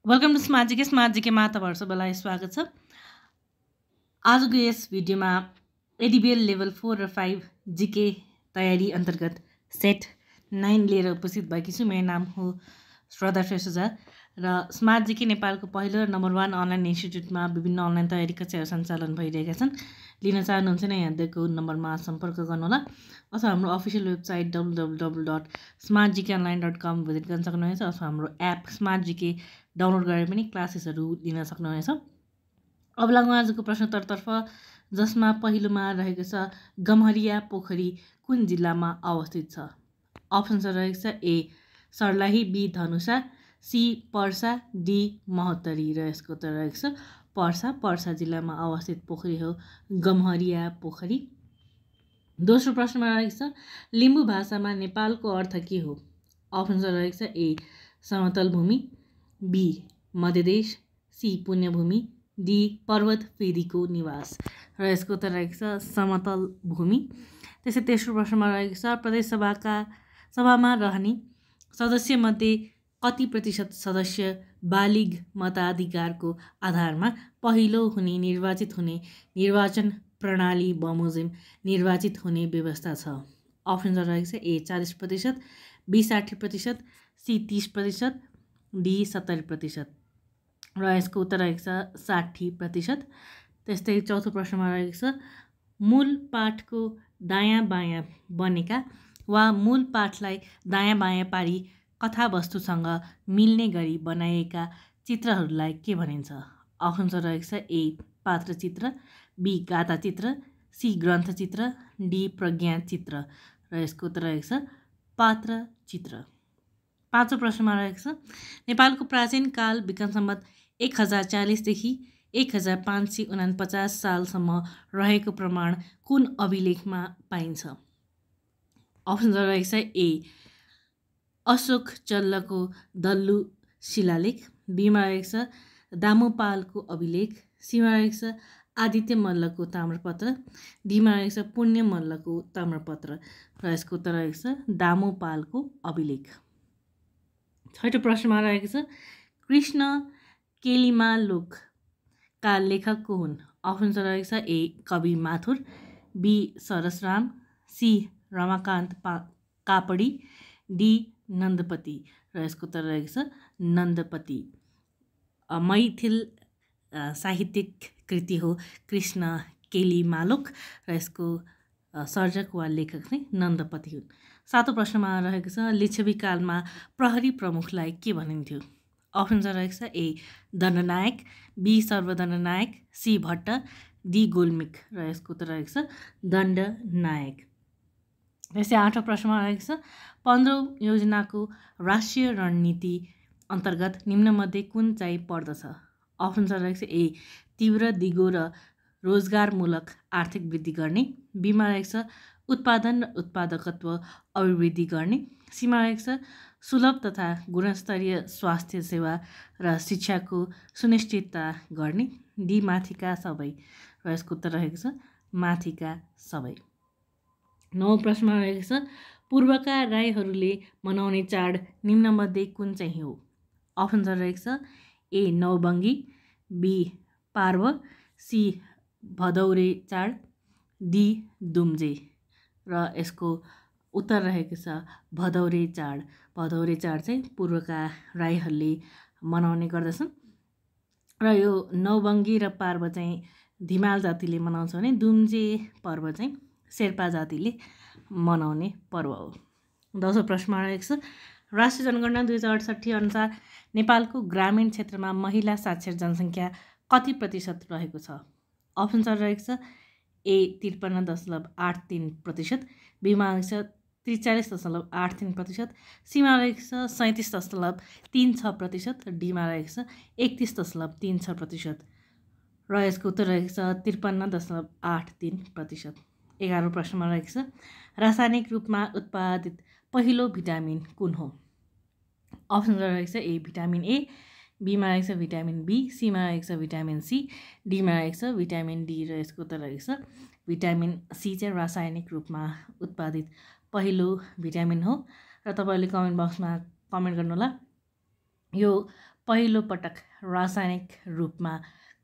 Welcome to smart जीकेमा तपाईँहरू सबैलाई स्वागत छ। आजको यस भिडियोमा एडीबीएल लेभल 4 र 5 जीके तयारी अन्तर्गत सेट 9 लिएर उपस्थित भएकी छु। मेरो नाम हो श्रद्धा श्रेष्ठजा र स्मार्ट जीके नेपालको पहिलो र नम्बर 1 अनलाइन इन्स्टिट्युटमा विभिन्न अनलाइन तयारी कक्षाहरू सञ्चालन भइरहेका छन्। लिन चाहनुहुन्छ भने यहाँ दिएको नम्बरमा सम्पर्क गर्नुहोला अथवा हाम्रो अफिसियल वेबसाइट www.smartgkonline.com भिजिट गर्न सक्नुहुनेछ अथवा हाम्रो एप स्मार्ट जीके डाउनलोड गरेर पनि क्लासेसहरू लिन सक्नुहुनेछ। अब लागौँ आजको प्रश्नोत्तरतर्फ, जसमा पहिलोमा रहेको छ गम्हरिया पोखरी कुन जिल्लामा अवस्थित छ। अप्सन्सहरू रहेको छ A Sarlahi, B Dhanusha, C Parsa, D Mahottari र यसको उत्तर रहेको छ पर्सा जिल्लामा अवस्थित पोखरी हो गम्हरिया पोखरी। दोस्रो प्रश्नमा रहेको छ लिम्बू भाषामा नेपालको अर्थ के हो। अप्सन्सहरू रहेको छ ए समतल भूमि, बी मध्यदेश, सी पुण्यभूमि, डी पर्वत फेदीको निवास र यसको उत्तर रहेको छ समतल भूमि। त्यसै तेस्रो प्रश्नमा रहेको छ सभामा रहने सदस्यमध्ये कति प्रतिशत सदस्य बालिग मताधिकारको आधारमा पहिलो हुने निर्वाचित हुने निर्वाचन प्रणाली बमोजिम निर्वाचित हुने व्यवस्था छ। अप्सन्सहरू रहेको छ ए 40%, बी 60%, सी 30%, डी 70% र यसको उत्तर रहेको छ 60%। त्यस्तै चौथो प्रश्नमा रहेको छ मूल पाठको दायाँ बायाँ बनेका वा मूल पाठलाई दायाँ बायाँ पारी कथावस्तुसँग मिल्ने गरी बनाइएका चित्रहरूलाई के भनिन्छ। अप्सन्सहरू रहेको छ ए पात्रचित्र, बी गाथा चित्र, सी ग्रन्थचित्र, डी प्रज्ञाचित्र र यसको उत्तर रहेको छ पात्रचित्र। पाँचौँ प्रश्नमा रहेको छ नेपालको प्राचीन काल विक्रम सम्वत 1040 देखि 1549 सालसम्म रहेको प्रमाण कुन अभिलेखमा पाइन्छ। अप्सन्सहरू रहेको छ ए अशोक चल्लको दल्लु शिलालेख, बीमा रहेको छ दामुपालको अभिलेख, सीमा रहेको छ आदित्य मल्लको ताम्रपत्र, डीमा रहेको छ पुण्य मल्लको ताम्रपत्र र यसको उत्तर रहेको छ दामुपालको अभिलेख। छैटौँ प्रश्नमा रहेको छ कृष्ण केलिमालोकका लेखक को हुन्। अप्सन्सहरू रहेको छ ए कवि माथुर, बी सरसराम, सी रमाकान्त कापडी, डी नन्दपति र यसको उत्तर रहेको छ नन्दपति। मैथिल साहित्यिक कृति हो कृष्ण केलिमालोक र यसको सर्जक वा लेखक चाहिँ नन्दपति हुन्। सातौँ प्रश्नमा रहेको छ लिच्छवी कालमा प्रहरी प्रमुखलाई के भनिन्थ्यो। अप्सन्सहरू रहेको छ ए दण्डनायक, बी सर्वदण्डनायक, सी भट्ट, डी गोल्मिक र यसको उत्तर रहेको छ दण्डनायक। त्यसै आठौँ प्रश्नमा रहेको छ 15औँ योजनाको राष्ट्रिय रणनीति अन्तर्गत निम्नमध्ये कुन चाहिँ पर्दछ। अप्सन्सहरू रहेको छ ए तीव्र दिगो र रोजगारमूलक आर्थिक वृद्धि गर्ने, बीमा रहेको छ उत्पादन र उत्पादकत्व अभिवृद्धि गर्ने, सीमा रहेको छ सुलभ तथा गुणस्तरीय स्वास्थ्य सेवा र शिक्षाको सुनिश्चितता गर्ने, डी माथिका सबै र यसको उत्तर रहेको छ माथिका सबै। नौ प्रश्नमा रहेको छ पूर्वका राईहरूले मनाउने चाड निम्नमध्ये कुन चाहिँ हो। अप्सन्सहरू रहेको छ ए नौबङ्गी, बी पार्व, सी भदौरे चाड, डी दुम्जे र यसको उत्तर रहेको छ भदौरे चाड। भदौरे चाड चाहिँ पूर्वका राईहरूले मनाउने गर्दछन् र यो नौबङ्गी र पार्व चाहिँ धिमाल जातिले मनाउँछ भने दुम्जे पर्व चाहिँ शेर्पा जातिले मनाउने पर्व हो। 10औँ प्रश्नमा रहेको छ राष्ट्रिय जनगणना 2068 अनुसार नेपालको ग्रामीण क्षेत्रमा महिला साक्षर जनसङ्ख्या कति प्रतिशत रहेको छ। अप्सन्सहरू रहेको छ ए 53.83%, बीमा रहेको छ 43.83%, सीमा रहेको छ 37.36% र डीमा रहेको छ 31.36% र यसको उत्तर रहेको छ 53.83%। 11औँ प्रश्नमा रहेको छ रासायनिक रूपमा उत्पादित पहिलो भिटामिन कुन हो। अप्सन्सहरू रहेको छ ए भिटामिन ए, बीमा रहेको छ भिटामिन बी, सीमा रहेको छ भिटामिन सी, डीमा रहेको छ भिटामिन डी र यसको उत्तर रहेको छ भिटामिन सी चाहिँ रासायनिक रूपमा उत्पादित पहिलो भिटामिन हो। र तपाईँहरूले कमेन्ट बक्समा कमेन्ट गर्नुहोला यो पहिलो पटक रासायनिक रूपमा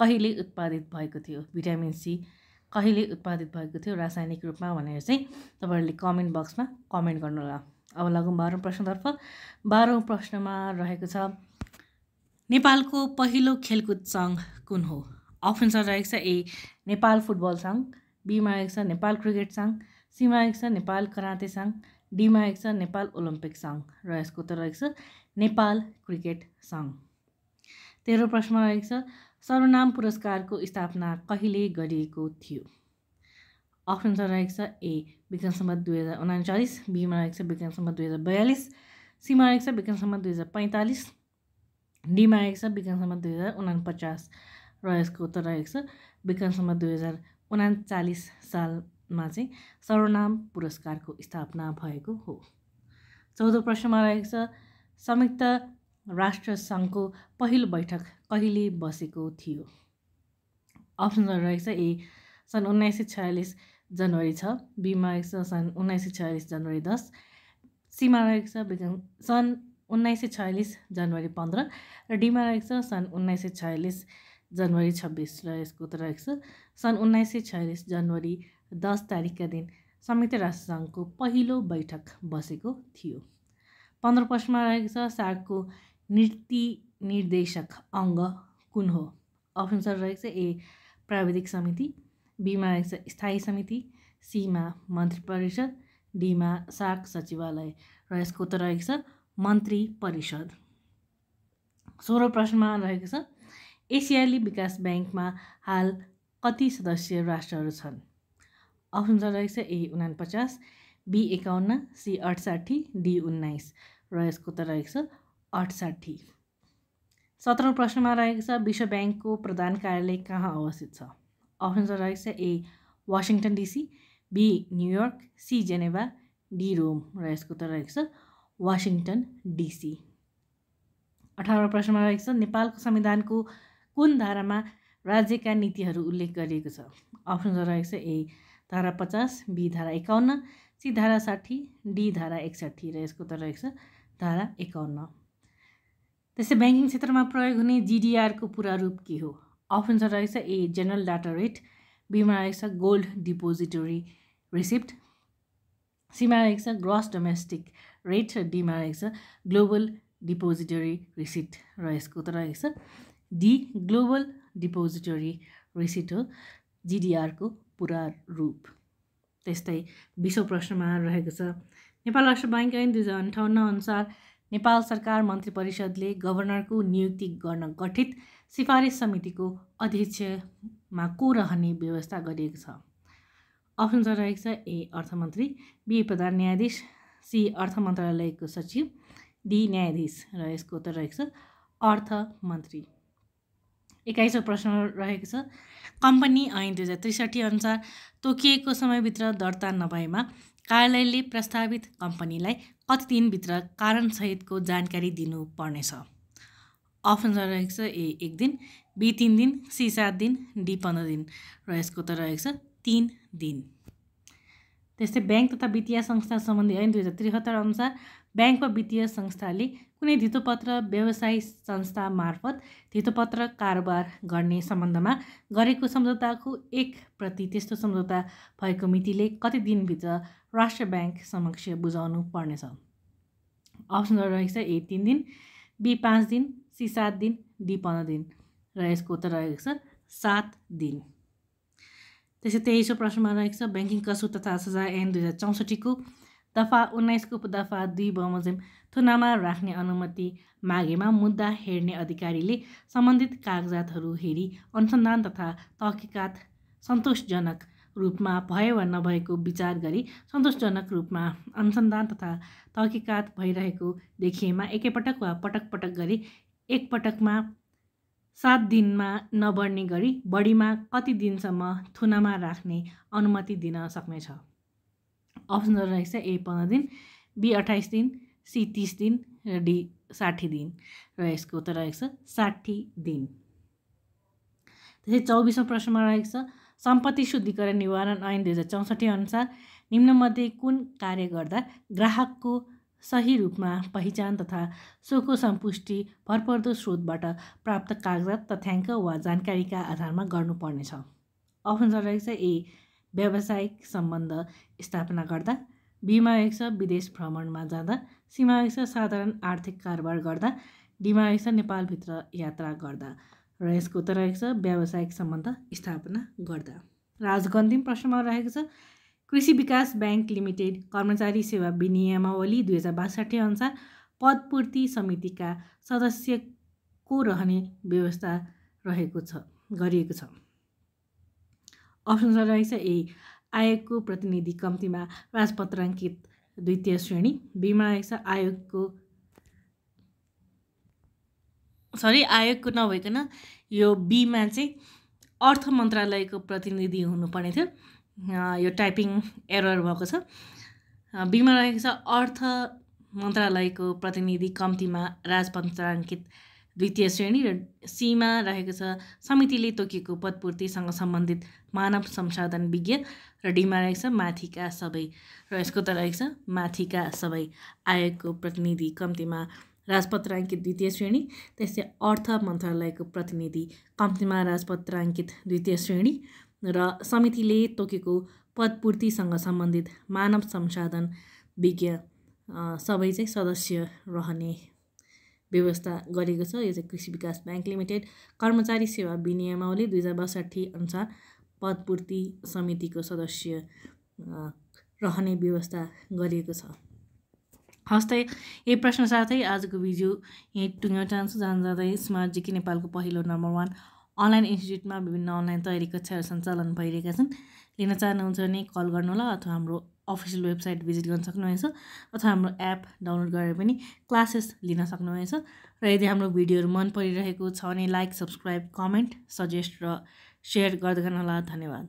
कहिले उत्पादित भएको थियो? भिटामिन सी कहिले उत्पादित भएको थियो रासायनिक रूपमा भनेर चाहिँ तपाईँहरूले कमेन्ट बक्समा कमेन्ट गर्नुहोला। अब लागौँ 12औं प्रश्नतर्फ। 12औं प्रश्नमा रहेको छ नेपालको पहिलो खेलकुद सङ्घ कुन हो? अप्सनमा रहेको छ ए नेपाल फुटबल सङ्घ, बीमा रहेको छ नेपाल क्रिकेट सङ्घ, सीमा रहेको छ नेपाल कराते सङ्घ, डीमा रहेको छ नेपाल ओलम्पिक सङ्घ र यसको उत्तर रहेको छ नेपाल क्रिकेट सङ्घ। 13औं प्रश्नमा रहेको छ सर्वनाम पुरस्कारको स्थापना कहिले गरिएको थियो? अप्सनमा रहेको छ ए विक्रम सम्वत 2039, बीमा रहेको छ विक्रम सम्वत 2042, सीमा रहेको छ विक्रम सम्वत 2045, डीमा रहेको छ विक्रम सम्वत 2049 र यसको उत्तर रहेको छ विक्रम सम्वत 2039 सालमा चाहिँ सर्वनाम पुरस्कारको स्थापना भएको हो। 14औं प्रश्नमा रहेको छ संयुक्त राष्ट्र सङ्घको पहिलो बैठक कहिले बसेको थियो? अप्सनमा रहेको छ ए सन् 1946 जनवरी 6, बीमा रहेको छ सन् 1946 जनवरी 10, सीमा रहेको छ सन् 1946 जनवरी 15 र डीमा रहेको छ सन् 1946 जनवरी 26 र यसको उत्तर रहेको छ सन् 1946 जनवरी 10 तारिकका दिन संयुक्त राष्ट्र सङ्घको पहिलो बैठक बसेको थियो। 15औं प्रश्नमा रहेको छ सार्कको नीति निर्देशक अङ्ग कुन हो? अप्सनमा रहेको छ ए प्राविधिक समिति, बीमा रहेको छ स्थायी समिति, सीमा मन्त्री परिषद, डीमा सार्क सचिवालय र यसको उत्तर रहेको छ मन्त्री परिषद। 16औं प्रश्नमा रहेको छ एसियाली विकास ब्याङ्कमा हाल कति सदस्य राष्ट्रहरू छन्? अप्सनमा रहेको छ ए 49, बी 51, सी 68, डी 19 र यसको उत्तर रहेको छ 68। 17औं प्रश्नमा रहेको छ विश्व ब्याङ्कको प्रधान कार्यालय कहाँ अवस्थित छ? अप्सनमा रहेको छ A Washington DC, B New York, C Geneva, D Rome र यसको उत्तर रहेको छ वासिङटन डिसी। 18औं प्रश्नमा रहेको छ नेपालको संविधानको कुन धारामा राज्यका नीतिहरू उल्लेख गरिएको छ? अप्सनमा रहेको छ ए धारा 50, बी धारा 51, सी धारा 60, डी धारा 61 र यसको उत्तर रहेको छ धारा 51। त्यसै ब्याङ्किङ क्षेत्रमा प्रयोग हुने जिडिआरको पुरा रूप के हो? अप्सनमा रहेको छ ए जेनरल डाटा रेट, बीमा रहेको छ गोल्ड डिपोजिटरी रिसिप्ट, सीमा रहेको छ ग्रस डोमेस्टिक रेट र डीमा रहेको छ ग्लोबल डिपोजिटरी रिसिप्ट र यसको उत्तर रहेको छ डी ग्लोबल डिपोजिटरी रिसिप्ट हो जिडिआरको पुरा रूप। त्यस्तै 20औं प्रश्नमा रहेको छ नेपाल राष्ट्र ब्याङ्क ऐन 2058 अनुसार नेपाल सरकार मन्त्री परिषदले गभर्नरको नियुक्ति गर्न गठित सिफारिस समितिको अध्यक्षमा को रहने व्यवस्था गरिएको छ? अप्सनमा रहेको छ ए अर्थमन्त्री, बी प्रधान न्यायाधीश, सी अर्थ मन्त्रालयको सचिव, डी न्यायाधीश र यसको उत्तर रहेको छ अर्थमन्त्री। 21औं प्रश्न रहेको छ कम्पनी ऐन 2063 अनुसार तोकिएको समयभित्र दर्ता नभएमा कार्यालयले प्रस्तावित कम्पनीलाई कति दिनभित्र कारणसहितको जानकारी दिनुपर्नेछ? अप्सनमा रहेको छ ए 1 दिन, बी 3 दिन, सी 7 दिन, डी 15 दिन र यसको उत्तर रहेको छ 3 दिन। त्यस्तै ब्याङ्क तथा वित्तीय संस्था सम्बन्धी ऐन 2073 अनुसार ब्याङ्क वा वित्तीय संस्थाले कुनै धितोपत्र व्यवसायी संस्था मार्फत धितोपत्र कारोबार गर्ने सम्बन्धमा गरेको सम्झौताको 1 प्रति त्यस्तो सम्झौता भएको मितिले कति दिनभित्र राष्ट्र ब्याङ्क समक्ष बुझाउनु पर्नेछ? अप्सनमा रहेको छ ए 3 दिन, बी 5 दिन, सी 7 दिन, डी 15 दिन र यसको उत्तर रहेको छ 7 दिन। त्यसै 23औं प्रश्नमा रहेको छ ब्याङ्किङ कसुर तथा सजाय ऐन 2064 को दफा 19 को उपदफा 2 बमोजिम थुनामा राख्ने अनुमति मागेमा मुद्दा हेर्ने अधिकारीले सम्बन्धित कागजातहरू हेरी अनुसन्धान तथा तहकिकात सन्तोषजनक रूपमा भयो वा नभएको विचार गरी सन्तोषजनक रूपमा अनुसन्धान तथा तहकिकात भइरहेको देखिएमा एकैपटक वा पटक पटक गरी एकपटकमा 7 दिनमा नबढ्ने गरी बढीमा कति दिनसम्म थुनामा राख्ने अनुमति दिन सक्नेछ? अप्सनमा रहेको छ ए 15 दिन, बी 28 दिन, सी 30 दिन र डी 60 दिन र यसको उत्तर रहेको छ 60 दिन। त्यसै 24औं प्रश्नमा रहेको छ सम्पत्ति शुद्धिकरण निवारण ऐन 2064 अनुसार निम्नमध्ये कुन कार्य गर्दा ग्राहकको सही रूपमा पहिचान तथा सोको सम्पुष्टि भरपर्दो स्रोतबाट प्राप्त कागजात तथ्याङ्क वा जानकारीका आधारमा गर्नुपर्नेछ। अप्सन रहेको छ ए व्यावसायिक सम्बन्ध स्थापना गर्दा, बीमा रहेको छ विदेश भ्रमणमा जाँदा, सीमा रहेको छ साधारण आर्थिक कारोबार गर्दा, डीमा रहेको छ नेपालभित्र यात्रा गर्दा र यसको उत्तर रहेको छ व्यावसायिक सम्बन्ध स्थापना गर्दा। र आजको अन्तिम प्रश्नमा रहेको छ कृषि विकास ब्याङ्क लिमिटेड कर्मचारी सेवा विनियमावली 2062 अनुसार पदपूर्ति समितिका सदस्य को रहने व्यवस्था गरिएको छ। अप्सन रहेको छ ए आयोगको प्रतिनिधि कम्तीमा राजपत्राङ्कित द्वितीय श्रेणी, बीमा रहेको छ आयोगको नभइकन यो बीमा चाहिँ अर्थ मन्त्रालयको प्रतिनिधि हुनुपर्ने थियो। यो टाइपिङ एरर भएको छ। बीमा रहेको छ अर्थ मन्त्रालयको प्रतिनिधि कम्तीमा राजपत्राङ्कित द्वितीय श्रेणी र सीमा रहेको छ समितिले तोकेको पदपूर्तिसँग सम्बन्धित मानव संसाधन विज्ञ र डीमा रहेको छ माथिका सबै र यसको त रहेको छ माथिका सबै। आयोगको प्रतिनिधि कम्तीमा राजपत्राङ्कित द्वितीय श्रेणी, त्यस्तै अर्थ मन्त्रालयको प्रतिनिधि कम्तीमा राजपत्राङ्कित द्वितीय श्रेणी र समितिले तोकेको पदपूर्तिसँग सम्बन्धित मानव संसाधन विज्ञ सबै चाहिँ सदस्य रहने व्यवस्था गरेको छ। यो चाहिँ कृषि विकास ब्याङ्क लिमिटेड कर्मचारी सेवा विनियमावली 2062 अनुसार पदपूर्ति समितिको सदस्य रहने व्यवस्था गरिएको छ। हस्तै यही प्रश्न साथै आजको भिडियो यहीँ टुङ्ग्याउन चाहन्छु। जाँदै स्मार्ट जिके नेपालको पहिलो नम्बर 1 अनलाइन इन्स्टिट्युटमा विभिन्न अनलाइन तयारी कक्षाहरू सञ्चालन भइरहेका छन्। लिन चाहनुहुन्छ भने कल गर्नुहोला अथवा हाम्रो अफिसियल वेबसाइट भिजिट गर्न सक्नुहुनेछ अथवा हाम्रो एप डाउनलोड गरेर पनि क्लासेस लिन सक्नुहुनेछ। र यदि हाम्रो भिडियोहरू मन परिरहेको छ भने लाइक, सब्सक्राइब, कमेन्ट, सजेस्ट र सेयर गर्दै गर्नुहोला। धन्यवाद।